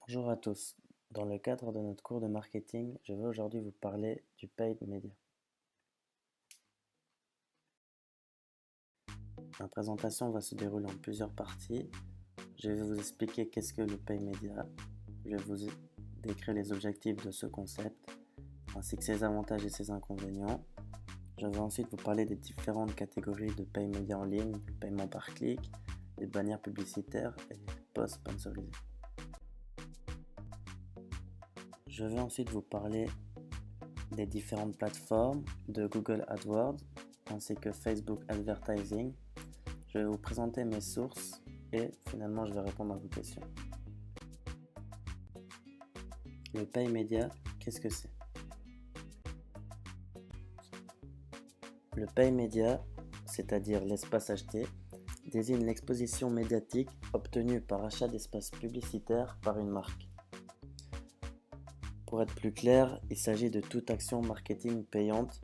Bonjour à tous. Dans le cadre de notre cours de marketing, je vais aujourd'hui vous parler du paid media. Ma présentation va se dérouler en plusieurs parties. Je vais vous expliquer qu'est-ce que le paid media. Je vais vous décrire les objectifs de ce concept, ainsi que ses avantages et ses inconvénients. Je vais ensuite vous parler des différentes catégories de paid media en ligne, le paiement par clic, les bannières publicitaires et les posts sponsorisés. Je vais ensuite vous parler des différentes plateformes de Google AdWords ainsi que Facebook Advertising. Je vais vous présenter mes sources et finalement je vais répondre à vos questions. Le pay media, qu'est-ce que c'est? Le pay media, c'est-à-dire l'espace acheté, désigne l'exposition médiatique obtenue par achat d'espace publicitaire par une marque. Pour être plus clair, il s'agit de toute action marketing payante.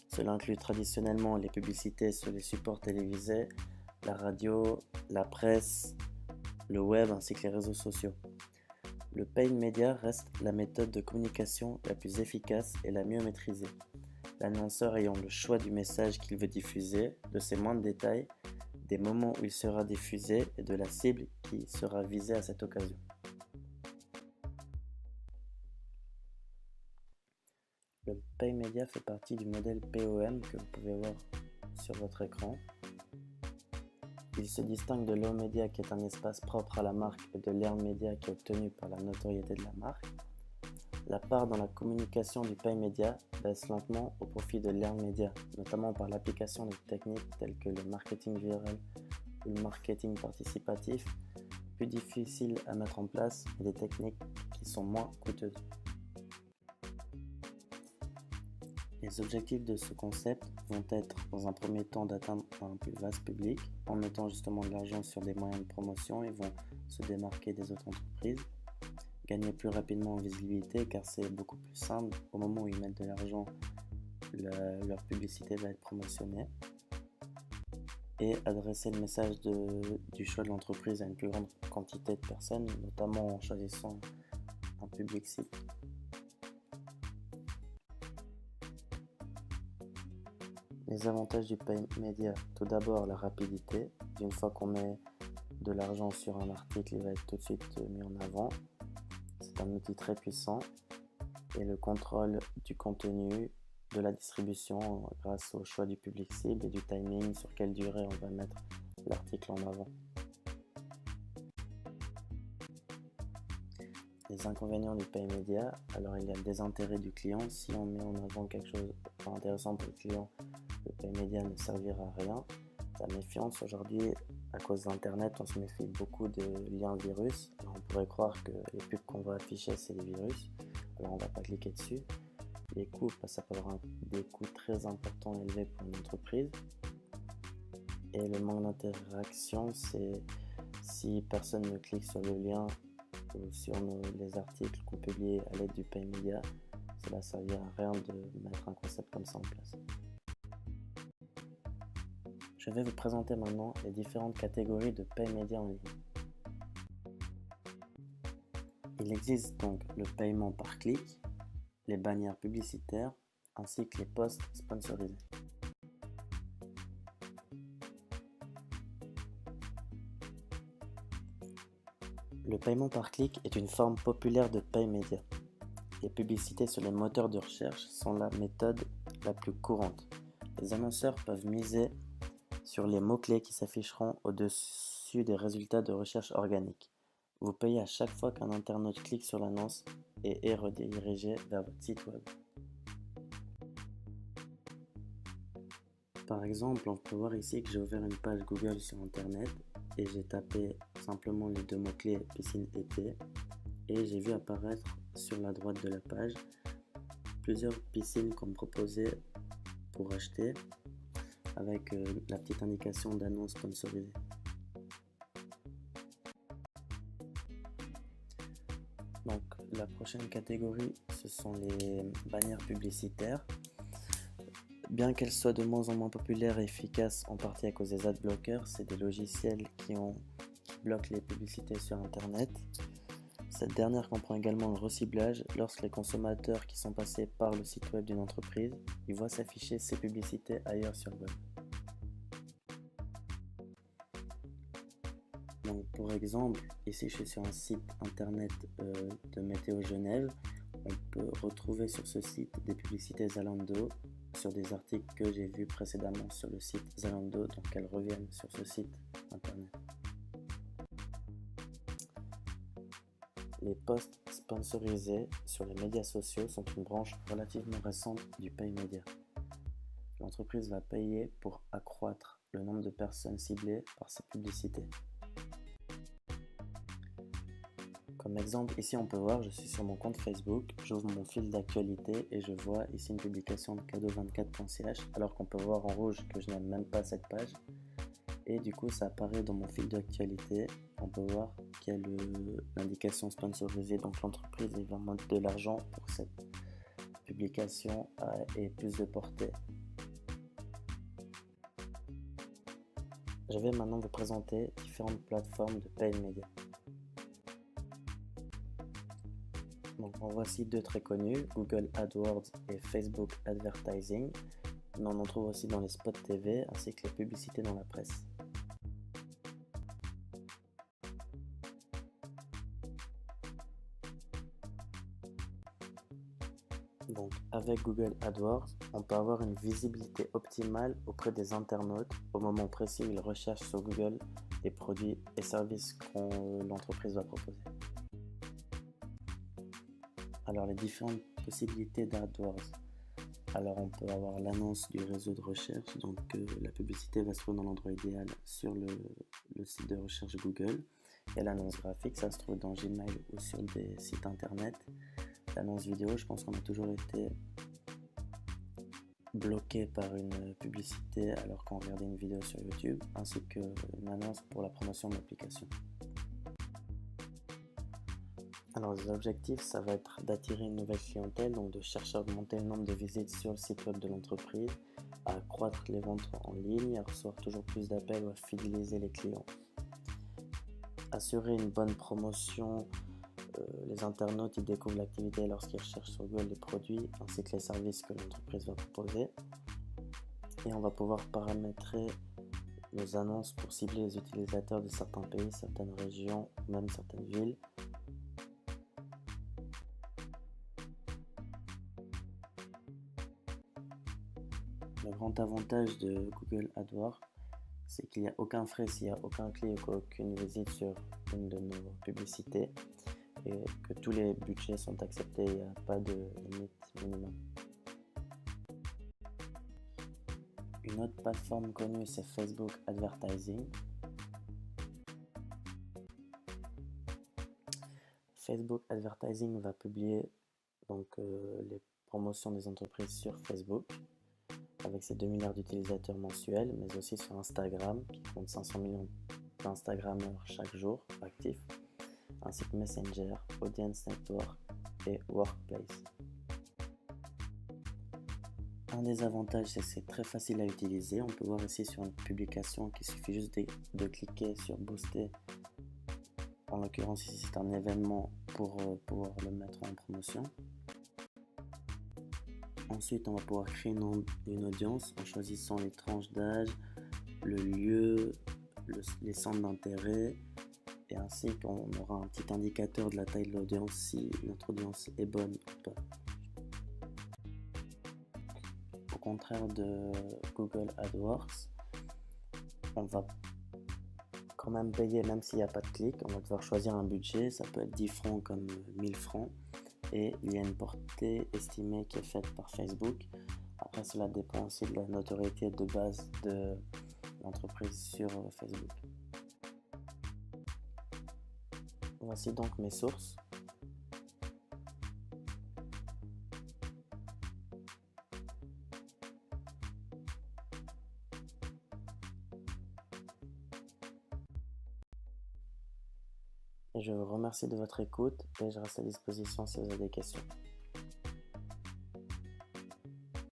Cela inclut traditionnellement les publicités sur les supports télévisés, la radio, la presse, le web ainsi que les réseaux sociaux. Le paid media reste la méthode de communication la plus efficace et la mieux maîtrisée. L'annonceur ayant le choix du message qu'il veut diffuser, de ses moindres détails, des moments où il sera diffusé et de la cible qui sera visée à cette occasion. Le pay media fait partie du modèle POM que vous pouvez voir sur votre écran. Il se distingue de l'earned media qui est un espace propre à la marque et de l'earned media qui est obtenu par la notoriété de la marque. La part dans la communication du pay media baisse lentement au profit de l'earned media, notamment par l'application de techniques telles que le marketing viral ou le marketing participatif, plus difficiles à mettre en place et des techniques qui sont moins coûteuses. Les objectifs de ce concept vont être dans un premier temps d'atteindre un plus vaste public. En mettant justement de l'argent sur des moyens de promotion, ils vont se démarquer des autres entreprises, gagner plus rapidement en visibilité car c'est beaucoup plus simple. Au moment où ils mettent de l'argent, leur publicité va être promotionnée et adresser le message du choix de l'entreprise à une plus grande quantité de personnes, notamment en choisissant un public cible. Les avantages du pay media, tout d'abord la rapidité. Une fois qu'on met de l'argent sur un article, il va être tout de suite mis en avant. C'est un outil très puissant. Et le contrôle du contenu, de la distribution grâce au choix du public cible et du timing, sur quelle durée on va mettre l'article en avant. Les inconvénients du pay media, alors il y a le désintérêt du client. Si on met en avant quelque chose d'intéressant pour le client, le pay media ne servira à rien. La méfiance, aujourd'hui, à cause d'Internet, on se méfie beaucoup de liens virus. Alors, on pourrait croire que les pubs qu'on va afficher, c'est des virus. Alors on ne va pas cliquer dessus. Les coûts, ça peut avoir des coûts très importants élevés pour une entreprise. Et le manque d'interaction, c'est si personne ne clique sur le lien ou sur les articles qu'on publie à l'aide du pay media, cela ne servira à rien de mettre un concept comme ça en place. Je vais vous présenter maintenant les différentes catégories de pay media en ligne. Il existe donc le paiement par clic, les bannières publicitaires ainsi que les posts sponsorisés. Le paiement par clic est une forme populaire de pay media. Les publicités sur les moteurs de recherche sont la méthode la plus courante. Les annonceurs peuvent miser sur les mots-clés qui s'afficheront au-dessus des résultats de recherche organique. Vous payez à chaque fois qu'un internaute clique sur l'annonce et est redirigé vers votre site web. Par exemple, on peut voir ici que j'ai ouvert une page Google sur internet et j'ai tapé simplement les deux mots-clés piscine été et j'ai vu apparaître sur la droite de la page plusieurs piscines qu'on me proposait pour acheter avec la petite indication d'annonce sponsorisée. Donc la prochaine catégorie, ce sont les bannières publicitaires. Bien qu'elles soient de moins en moins populaires et efficaces en partie à cause des adblockers, c'est des logiciels qui bloquent les publicités sur internet. Cette dernière comprend également le reciblage lorsque les consommateurs qui sont passés par le site web d'une entreprise, ils voient s'afficher ces publicités ailleurs sur le web. Donc pour exemple, ici je suis sur un site internet de Météo Genève. On peut retrouver sur ce site des publicités Zalando sur des articles que j'ai vus précédemment sur le site Zalando, donc elles reviennent sur ce site internet. Les posts sponsorisés sur les médias sociaux sont une branche relativement récente du pay media. L'entreprise va payer pour accroître le nombre de personnes ciblées par ces publicités. Comme exemple, ici on peut voir, je suis sur mon compte Facebook, j'ouvre mon fil d'actualité et je vois ici une publication de cadeau24.ch alors qu'on peut voir en rouge que je n'aime même pas cette page. Et du coup ça apparaît dans mon fil d'actualité, on peut voir qu'il y a l'indication sponsorisée, donc l'entreprise va mettre de l'argent pour cette publication et plus de portée. Je vais maintenant vous présenter différentes plateformes de paid media. Donc en voici deux très connus, Google AdWords et Facebook Advertising, mais on en trouve aussi dans les spots TV ainsi que les publicités dans la presse. Donc avec Google AdWords, on peut avoir une visibilité optimale auprès des internautes au moment précis où ils recherchent sur Google les produits et services que l'entreprise va proposer. Alors les différentes possibilités d'AdWords. Alors on peut avoir l'annonce du réseau de recherche, donc la publicité va se trouver dans l'endroit idéal sur le site de recherche Google. Et l'annonce graphique, ça se trouve dans Gmail ou sur des sites internet. L'annonce vidéo, je pense qu'on a toujours été bloqué par une publicité alors qu'on regardait une vidéo sur YouTube, ainsi qu'une annonce pour la promotion de l'application. Alors les objectifs, ça va être d'attirer une nouvelle clientèle, donc de chercher à augmenter le nombre de visites sur le site web de l'entreprise, à accroître les ventes en ligne, à recevoir toujours plus d'appels ou à fidéliser les clients. Assurer une bonne promotion, les internautes ils découvrent l'activité lorsqu'ils recherchent sur Google les produits ainsi que les services que l'entreprise va proposer. Et on va pouvoir paramétrer nos annonces pour cibler les utilisateurs de certains pays, certaines régions, même certaines villes. Le grand avantage de Google AdWords, c'est qu'il n'y a aucun frais s'il n'y a aucun clic ou aucune visite sur une de nos publicités et que tous les budgets sont acceptés, il n'y a pas de limite minimum. Une autre plateforme connue, c'est Facebook Advertising. Facebook Advertising va publier donc, les promotions des entreprises sur Facebook avec ses 2 milliards d'utilisateurs mensuels, mais aussi sur Instagram qui compte 500 millions d'Instagrammeurs chaque jour actifs, ainsi que Messenger, Audience Network et Workplace. Un des avantages, c'est que c'est très facile à utiliser. On peut voir ici sur une publication qu'il suffit juste de cliquer sur Booster. En l'occurrence ici c'est un événement pour pouvoir le mettre en promotion. Ensuite on va pouvoir créer une audience en choisissant les tranches d'âge, le lieu, les centres d'intérêt, et ainsi qu'on aura un petit indicateur de la taille de l'audience si notre audience est bonne ou pas. Au contraire de Google AdWords, on va quand même payer même s'il n'y a pas de clic. On va devoir choisir un budget, ça peut être 10 francs comme 1000 francs, et il y a une portée estimée qui est faite par Facebook. Après cela dépend aussi de la notoriété de base de l'entreprise sur Facebook. Voici donc mes sources. Et je vous remercie de votre écoute et je reste à disposition si vous avez des questions.